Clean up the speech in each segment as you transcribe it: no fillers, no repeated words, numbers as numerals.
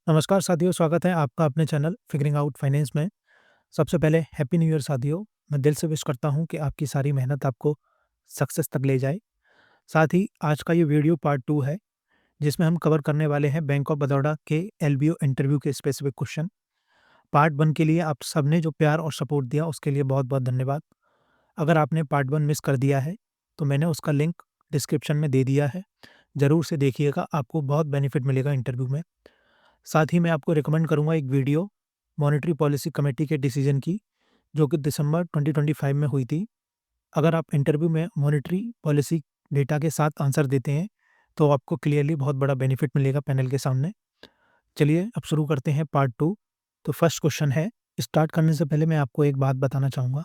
नमस्कार साथियों, स्वागत है आपका अपने चैनल फिगरिंग आउट फाइनेंस में। सबसे पहले हैप्पी न्यू ईयर साथियों। मैं दिल से विश करता हूँ कि आपकी सारी मेहनत आपको सक्सेस तक ले जाए। साथ ही आज का ये वीडियो पार्ट 2 है, जिसमें हम कवर करने वाले हैं बैंक ऑफ बड़ौदा के एलबीओ इंटरव्यू के स्पेसिफिक क्वेश्चन। पार्ट 1 के लिए आप सबने जो प्यार और सपोर्ट दिया उसके लिए बहुत-बहुत धन्यवाद। अगर आपने पार्ट 1 मिस कर दिया है, तो मैंने उसका लिंक डिस्क्रिप्शन में दे दिया है। ज़रूर से देखिएगा, आपको बहुत बेनिफिट मिलेगा इंटरव्यू में। साथ ही मैं आपको रिकमेंड करूँगा एक वीडियो मॉनेटरी पॉलिसी कमेटी के डिसीजन की, जो कि दिसंबर 2025 में हुई थी। अगर आप इंटरव्यू में मॉनेटरी पॉलिसी डेटा के साथ आंसर देते हैं, तो आपको क्लियरली बहुत बड़ा बेनिफिट मिलेगा पैनल के सामने। चलिए अब शुरू करते हैं पार्ट 2। तो फर्स्ट क्वेश्चन है, स्टार्ट करने से पहले मैं आपको एक बात बताना चाहूँगा।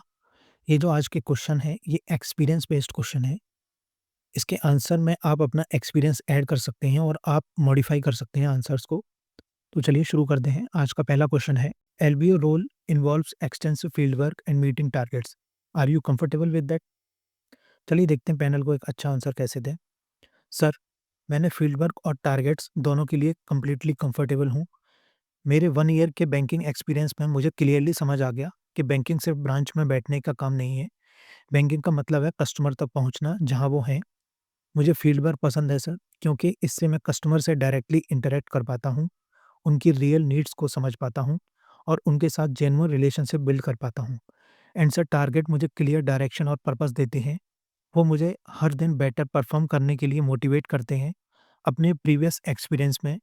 ये जो आज के क्वेश्चन है, ये एक्सपीरियंस बेस्ड क्वेश्चन है। इसके आंसर में आप अपना एक्सपीरियंस ऐड कर सकते हैं और आप मॉडिफाई कर सकते हैं आंसर्स को। तो चलिए शुरू करते हैं। आज का पहला क्वेश्चन है, LBO role involves extensive field work and meeting targets. Are you comfortable with that? चलिए देखते हैं पैनल को एक अच्छा आंसर कैसे दें। सर, मैंने फील्ड वर्क और टारगेट्स दोनों के लिए कंप्लीटली कंफर्टेबल हूँ। मेरे 1 ईयर के बैंकिंग एक्सपीरियंस में मुझे क्लियरली समझ आ गया कि बैंकिंग सिर्फ ब्रांच में बैठने का काम नहीं है। बैंकिंग का मतलब है कस्टमर तक पहुँचना जहाँ वो हैं। मुझे फील्ड वर्क पसंद है सर, क्योंकि इससे मैं कस्टमर से डायरेक्टली इंटरैक्ट कर पाता हूँ, उनकी रियल नीड्स को समझ पाता हूँ और उनके साथ जेन्युइन रिलेशनशिप बिल्ड कर पाता हूँ। एंड सर, टारगेट मुझे क्लियर डायरेक्शन और पर्पस देते हैं। वो मुझे हर दिन बेटर परफॉर्म करने के लिए मोटिवेट करते हैं। अपने प्रीवियस एक्सपीरियंस में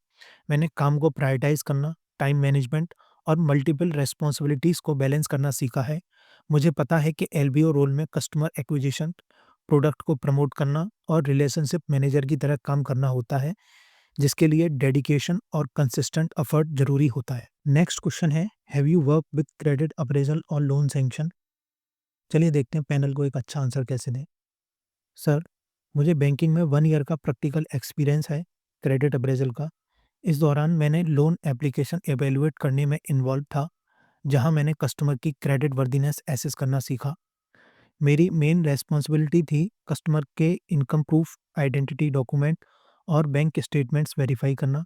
मैंने काम को प्रायोरिटाइज करना, टाइम मैनेजमेंट और मल्टीपल रिस्पॉन्सिबिलिटीज़ को बैलेंस करना सीखा है। मुझे पता है कि एलबीओ रोल में कस्टमर एक्विजिशन, प्रोडक्ट को प्रमोट करना और रिलेशनशिप मैनेजर की तरह काम करना होता है, जिसके लिए डेडिकेशन और कंसिस्टेंट एफर्ट ज़रूरी होता है। नेक्स्ट क्वेश्चन है, have you work with credit appraisal और लोन सैंक्शन? चलिए देखते हैं पैनल को एक अच्छा आंसर कैसे दें। सर, मुझे बैंकिंग में 1 ईयर का प्रैक्टिकल एक्सपीरियंस है क्रेडिट अप्रेजल का। इस दौरान मैंने लोन एप्लीकेशन इवैल्यूएट करने में इन्वॉल्व था, जहां मैंने कस्टमर की क्रेडिट वर्दीनेस एसेस करना सीखा। मेरी मेन रिस्पॉन्सिबिलिटी थी कस्टमर के इनकम प्रूफ, आइडेंटिटी डॉक्यूमेंट और बैंक स्टेटमेंट्स वेरीफाई करना।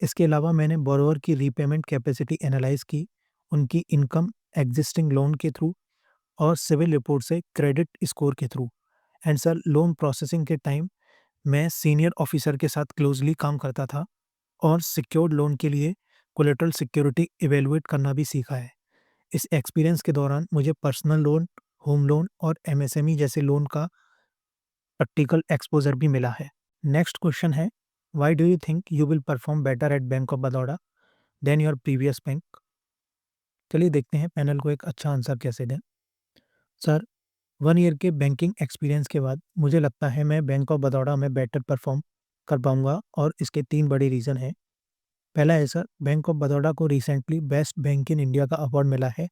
इसके अलावा मैंने बोरोवर की रीपेमेंट कैपेसिटी एनालाइज की, उनकी इनकम एग्जिस्टिंग लोन के थ्रू और सिविल रिपोर्ट से क्रेडिट स्कोर के through. And sir, loan processing के टाइम मैं सीनियर ऑफिसर के साथ क्लोजली काम करता था और सिक्योर्ड लोन के लिए कोलेटरल सिक्योरिटी इवैल्यूएट करना भी सीखा है। इस एक्सपीरियंस के दौरान मुझे पर्सनल लोन, होम लोन और एमएसएमई जैसे लोन का प्रैक्टिकल एक्सपोजर भी मिला है। नेक्स्ट क्वेश्चन है, why do you think you will perform better at bank of Baroda than your previous bank? चलिए देखते हैं पैनल को एक अच्छा आंसर कैसे दें। सर, 1 ईयर के बैंकिंग एक्सपीरियंस के बाद मुझे लगता है मैं बैंक ऑफ बड़ौदा में बेटर परफॉर्म कर पाऊंगा और इसके 3 बड़े रीज़न हैं। पहला है सर, बैंक ऑफ बड़ौदा को recently best bank in India का अवार्ड मिला है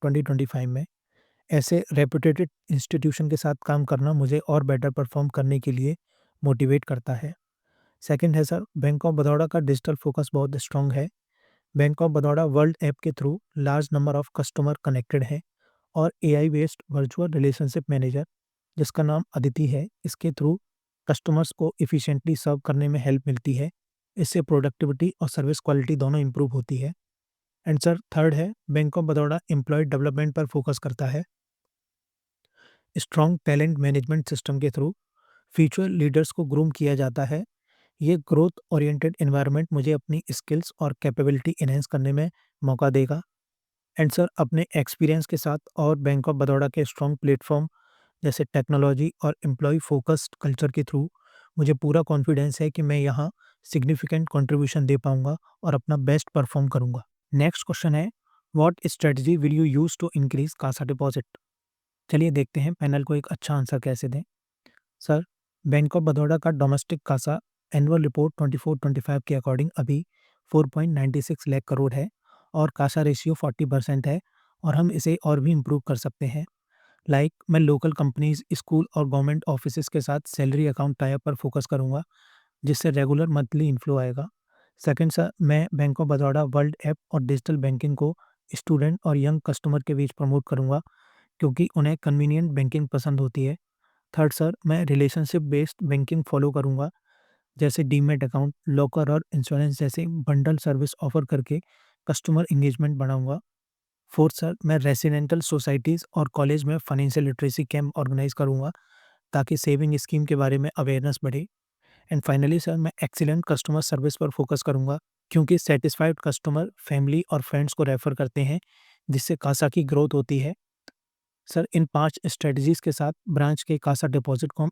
2025 में। ऐसे रेपुटेटेड इंस्टीट्यूशन के साथ काम करना मुझे और बेटर परफॉर्म करने के लिए मोटिवेट करता है। सेकंड है सर, बैंक ऑफ बड़ौदा का डिजिटल फोकस बहुत स्ट्रांग है। Bank of Baroda world app के through large number of customer connected है और AI based virtual relationship manager, जिसका नाम अदिति है, इसके थ्रू कस्टमर्स को एफिशिएंटली सर्व करने में हेल्प मिलती है। इससे प्रोडक्टिविटी और सर्विस क्वालिटी दोनों इंप्रूव होती है। एंड सर, थर्ड है, bank of Baroda employ development पर फोकस करता है। स्ट्रॉन्ग टैलेंट मैनेजमेंट सिस्टम के थ्रू फ्यूचर लीडर्स को ग्रूम किया जाता है। ये ग्रोथ ओरिएंटेड एनवायरनमेंट मुझे अपनी स्किल्स और कैपेबिलिटी एनहेंस करने में मौका देगा। एंड सर, अपने एक्सपीरियंस के साथ और बैंक ऑफ बड़ौदा के स्ट्रॉन्ग प्लेटफॉर्म जैसे टेक्नोलॉजी और एम्प्लॉय फोकस्ड कल्चर के थ्रू मुझे पूरा कॉन्फिडेंस है कि मैं यहाँ सिग्निफिकेंट कंट्रीब्यूशन दे पाऊंगा और अपना बेस्ट परफॉर्म करूंगा। नेक्स्ट क्वेश्चन है, what strategy will you use to increase CASA deposit? चलिए देखते हैं पैनल को एक अच्छा आंसर कैसे दें। सर, बैंक ऑफ बड़ौदा का डोमेस्टिक कासा एनुअल रिपोर्ट 24-25 के अकॉर्डिंग अभी 4.96 लाख करोड़ है और कासा रेशियो 40% है और हम इसे और भी इम्प्रूव कर सकते हैं। मैं लोकल कंपनीज, स्कूल और गवर्नमेंट ऑफिसेज के साथ सैलरी अकाउंट टाइप पर फोकस करूंगा, जिससे रेगुलर मंथली इन्फ्लो आएगा। सेकंड सर, मैं bank of Baroda world app और डिजिटल बैंकिंग को स्टूडेंट और यंग कस्टमर के बीच प्रमोट करूंगा, क्योंकि उन्हें कन्वीनियंट बैंकिंग पसंद होती है। थर्ड सर, मैं रिलेशनशिप बेस्ड बैंकिंग फॉलो करूंगा, जैसे डीमैट अकाउंट, लॉकर और इंश्योरेंस जैसे बंडल सर्विस ऑफर करके कस्टमर एंगेजमेंट बढ़ाऊँगा। फोर्थ सर, मैं रेसिडेंटल सोसाइटीज़ और कॉलेज में फाइनेंशियल लिटरेसी कैंप ऑर्गेनाइज़ करूँगा ताकि सेविंग स्कीम के बारे में अवेयरनेस बढ़े। एंड फाइनली सर, मैं एक्सीलेंट कस्टमर सर्विस पर फोकस करूँगा क्योंकि सैटिस्फाइड कस्टमर फैमिली और फ्रेंड्स को रेफर करते हैं, जिससे कासा की ग्रोथ होती है। सर, इन 5 स्ट्रेटजीज़ के साथ ब्रांच के कासा डिपॉज़िट को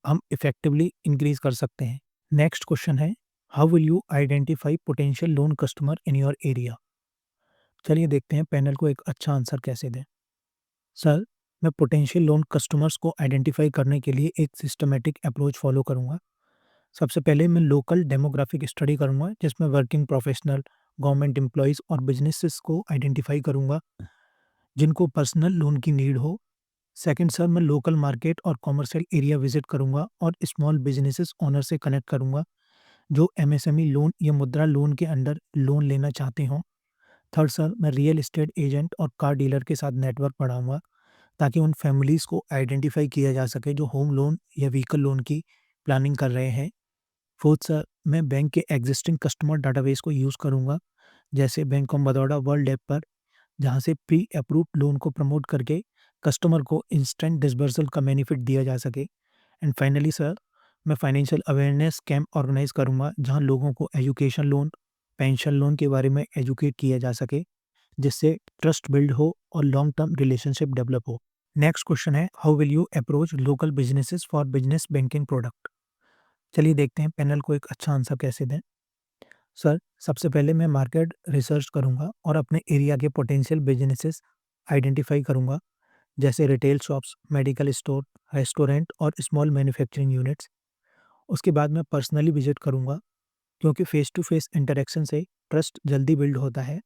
हम इफ़ेक्टिवली इंक्रीज़ कर सकते हैं। नेक्स्ट क्वेश्चन है, how will you identify potential loan customer in your area? चलिए देखते हैं पैनल को एक अच्छा आंसर कैसे दें। सर, मैं पोटेंशियल लोन कस्टमर्स को आइडेंटिफाई करने के लिए एक सिस्टमैटिक अप्रोच फॉलो करूँगा। सबसे पहले मैं लोकल डेमोग्राफिक स्टडी करूँगा जिसमें वर्किंग प्रोफेशनल, गवर्नमेंट एम्प्लॉइज़ और बिजनेसेस को आइडेंटिफाई करूँगा जिनको पर्सनल लोन की नीड हो। सेकंड सर, मैं लोकल मार्केट और कॉमर्शियल एरिया विजिट करूँगा और स्मॉल बिजनेसेस ओनर से कनेक्ट करूँगा जो एमएसएमई लोन या मुद्रा लोन के अंडर लोन लेना चाहते हों। थर्ड सर, मैं रियल एस्टेट एजेंट और कार डीलर के साथ नेटवर्क बढ़ाऊँगा ताकि उन फैमिलीज़ को आइडेंटिफाई किया जा सके जो होम लोन या व्हीकल लोन की प्लानिंग कर रहे हैं। फोर्थ सर, मैं बैंक के एग्जिस्टिंग कस्टमर डाटाबेस को यूज़ करूँगा, जैसे bank of Baroda world app पर, जहाँ से प्री अप्रूव्ड लोन को प्रमोट करके कस्टमर को इंस्टेंट डिसबर्सल का बेनिफिट दिया जा सके। एंड फाइनली सर, मैं फाइनेंशियल अवेयरनेस कैंप ऑर्गेनाइज़ करूँगा, जहाँ लोगों को एजुकेशन लोन, पेंशन लोन के बारे में एजुकेट किया जा सके, जिससे ट्रस्ट बिल्ड हो और लॉन्ग टर्म रिलेशनशिप डेवलप हो। नेक्स्ट क्वेश्चन है, how will you approach local businesses for business banking product? चलिए देखते हैं पैनल को एक अच्छा आंसर कैसे दें। सर, सबसे पहले मैं मार्केट रिसर्च करूँगा और अपने एरिया के पोटेंशियल बिजनेसेस आइडेंटिफाई करूँगा, जैसे retail shops, medical store, restaurant और स्मॉल मैन्युफैक्चरिंग यूनिट्स। उसके बाद मैं पर्सनली विजिट करूँगा क्योंकि फेस टू फेस इंटरेक्शन से ट्रस्ट जल्दी बिल्ड होता है।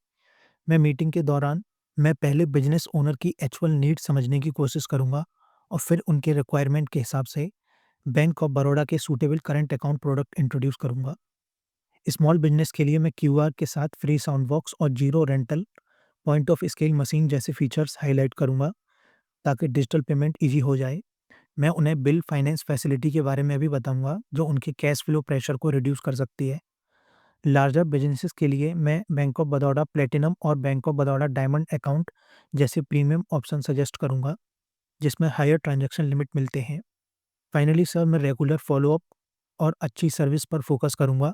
मैं मीटिंग के दौरान मैं पहले बिजनेस ओनर की एक्चुअल नीड समझने की कोशिश करूँगा और फिर उनके रिक्वायरमेंट के हिसाब से बैंक ऑफ बड़ौदा के suitable current account product introduce करूँगा। स्मॉल बिजनेस के लिए मैं क्यूआर के साथ फ्री साउंड बॉक्स और zero rental point of scale machine जैसे फीचर्स हाईलाइट करूँगा ताकि डिजिटल पेमेंट ईजी हो जाए। मैं उन्हें बिल फाइनेंस फैसिलिटी के बारे में भी बताऊँगा जो उनके कैश फ्लो प्रेशर को रिड्यूस कर सकती है। लार्जर बिजनेसेस के लिए मैं बैंक ऑफ बड़ौदा प्लेटिनम और bank of Baroda diamond account जैसे प्रीमियम ऑप्शन सजेस्ट करूँगा, जिसमें हायर ट्रांजैक्शन लिमिट मिलते हैं। फाइनली सर, मैं रेगुलर फॉलोअप और अच्छी सर्विस पर फोकस करूँगा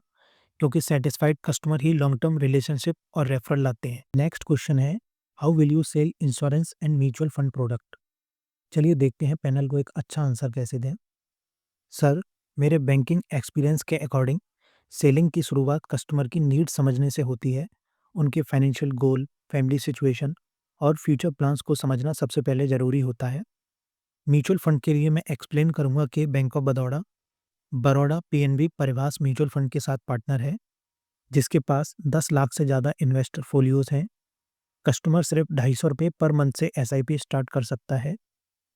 क्योंकि सैटिस्फाइड कस्टमर ही लॉन्ग टर्म रिलेशनशिप और रेफरल लाते हैं। नेक्स्ट क्वेश्चन है, how will you sell insurance and mutual fund product? चलिए देखते हैं पैनल को एक अच्छा आंसर कैसे दें। सर, मेरे बैंकिंग एक्सपीरियंस के अकॉर्डिंग सेलिंग की शुरुआत कस्टमर की नीड समझने से होती है। उनके फाइनेंशियल गोल, फैमिली सिचुएशन और फ्यूचर प्लान्स को समझना सबसे पहले ज़रूरी होता है। म्यूचुअल फंड के लिए मैं एक्सप्लेन करूँगा कि bank of Baroda, Baroda PNB परिवास mutual fund के साथ पार्टनर है, जिसके पास 10 लाख से ज़्यादा इन्वेस्टर फोलियोज़ हैं। कस्टमर सिर्फ ₹250 पर मंथ से एसआईपी स्टार्ट कर सकता है,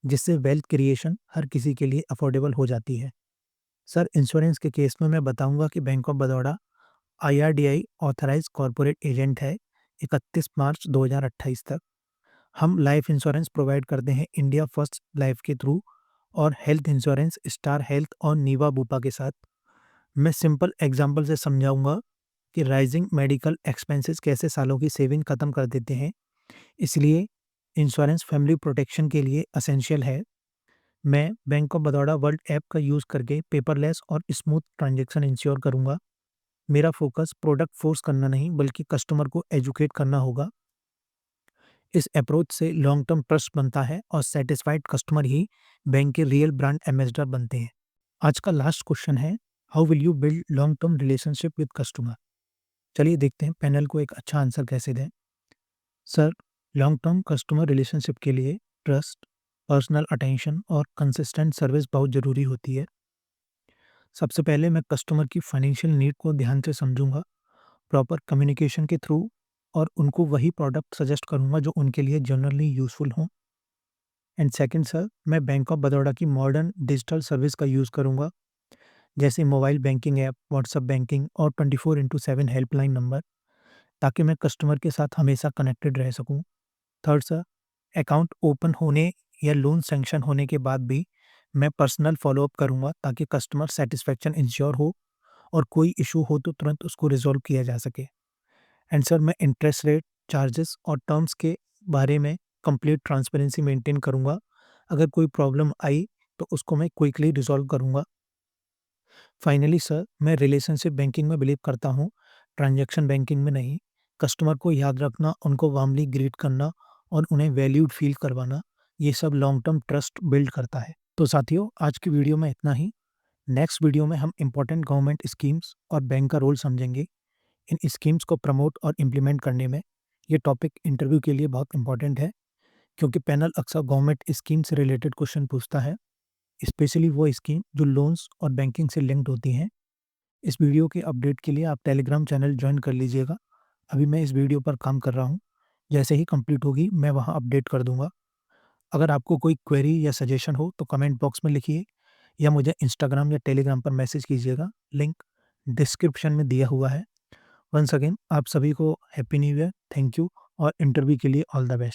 जिससे वेल्थ क्रिएशन हर किसी के लिए अफोर्डेबल हो जाती है। सर, इंश्योरेंस के केस में मैं बताऊंगा कि bank of Baroda IRDI authorised corporate agent है 31 मार्च 2028 तक। हम लाइफ इंश्योरेंस प्रोवाइड करते हैं इंडिया फर्स्ट लाइफ के थ्रू और हेल्थ इंश्योरेंस स्टार हेल्थ और नीवा बुपा के साथ। मैं सिंपल एग्जांपल से समझाऊंगा कि राइजिंग मेडिकल एक्सपेंसेस कैसे सालों की सेविंग खत्म कर देते हैं। इसलिए इंश्योरेंस फैमिली प्रोटेक्शन के लिए असेंशियल है। मैं bank of Baroda world app का यूज़ करके पेपरलेस और स्मूथ ट्रांजैक्शन इंश्योर करूंगा। मेरा फोकस प्रोडक्ट फोर्स करना नहीं बल्कि कस्टमर को एजुकेट करना होगा। इस अप्रोच से लॉन्ग टर्म ट्रस्ट बनता है और सेटिस्फाइड कस्टमर ही बैंक के रियल ब्रांड एम्बेसडर बनते हैं। आज का लास्ट क्वेश्चन है, how will you build long term relationship with customer? चलिए देखते हैं पैनल को एक अच्छा आंसर कैसे दें। Sir, long term customer relationship के लिए ट्रस्ट, पर्सनल अटेंशन और कंसिस्टेंट सर्विस बहुत ज़रूरी होती है। सबसे पहले मैं कस्टमर की फाइनेंशियल नीड को ध्यान से समझूंगा, प्रॉपर कम्युनिकेशन के थ्रू, और उनको वही प्रोडक्ट सजेस्ट करूंगा जो उनके लिए जनरली यूज़फुल हों। एंड सेकंड सर, मैं बैंक ऑफ बड़ौदा की मॉडर्न डिजिटल सर्विस का यूज़ करूंगा, जैसे mobile banking app, WhatsApp banking और 24/7 हेल्पलाइन नंबर, ताकि मैं कस्टमर के साथ हमेशा कनेक्टेड रह सकूं। थर्ड सर, अकाउंट ओपन होने या लोन सैंक्शन होने के बाद भी मैं पर्सनल फ़ॉलो-अप करूँगा ताकि कस्टमर सैटिस्फैक्शन इंश्योर हो और कोई इश्यू हो तो तुरंत उसको रिज़ॉल्व किया जा सके। एंड सर मैं इंटरेस्ट रेट, चार्जेस और टर्म्स के बारे में कंप्लीट ट्रांसपेरेंसी मेंटेन करूँगा। अगर कोई प्रॉब्लम आई तो उसको मैं क्विकली रिज़ॉल्व करूँगा। फाइनली सर, मैं रिलेशनशिप बैंकिंग में बिलीव करता हूँ, ट्रांज़ैक्शन बैंकिंग में नहीं। कस्टमर को याद रखना, उनको वार्मली ग्रीट करना और उन्हें वैल्यूड फ़ील करवाना, ये सब लॉन्ग टर्म ट्रस्ट बिल्ड करता है। तो साथियों, आज की वीडियो में इतना ही। नेक्स्ट वीडियो में हम इम्पोर्टेंट गवर्नमेंट स्कीम्स और बैंक का रोल समझेंगे। इन स्कीम्स को प्रमोट और इम्प्लीमेंट करने में ये टॉपिक इंटरव्यू के लिए बहुत इम्पोर्टेंट है, क्योंकि पैनल अक्सर गवर्नमेंट स्कीम से रिलेटेड क्वेश्चन पूछता है, स्पेशली वो स्कीम जो लोन्स और बैंकिंग से लिंक्ड होती हैं। इस वीडियो के अपडेट के लिए आप टेलीग्राम चैनल जॉइन कर लीजिएगा। अभी मैं इस वीडियो पर काम कर रहा हूँ। जैसे ही कंप्लीट होगी मैं वहाँ अपडेट कर दूँगा। अगर आपको कोई क्वेरी या सजेशन हो तो कमेंट बॉक्स में लिखिए या मुझे इंस्टाग्राम या टेलीग्राम पर मैसेज कीजिएगा। लिंक डिस्क्रिप्शन में दिया हुआ है। वंस अगेन आप सभी को happy new year, thank you और इंटरव्यू के लिए ऑल द बेस्ट।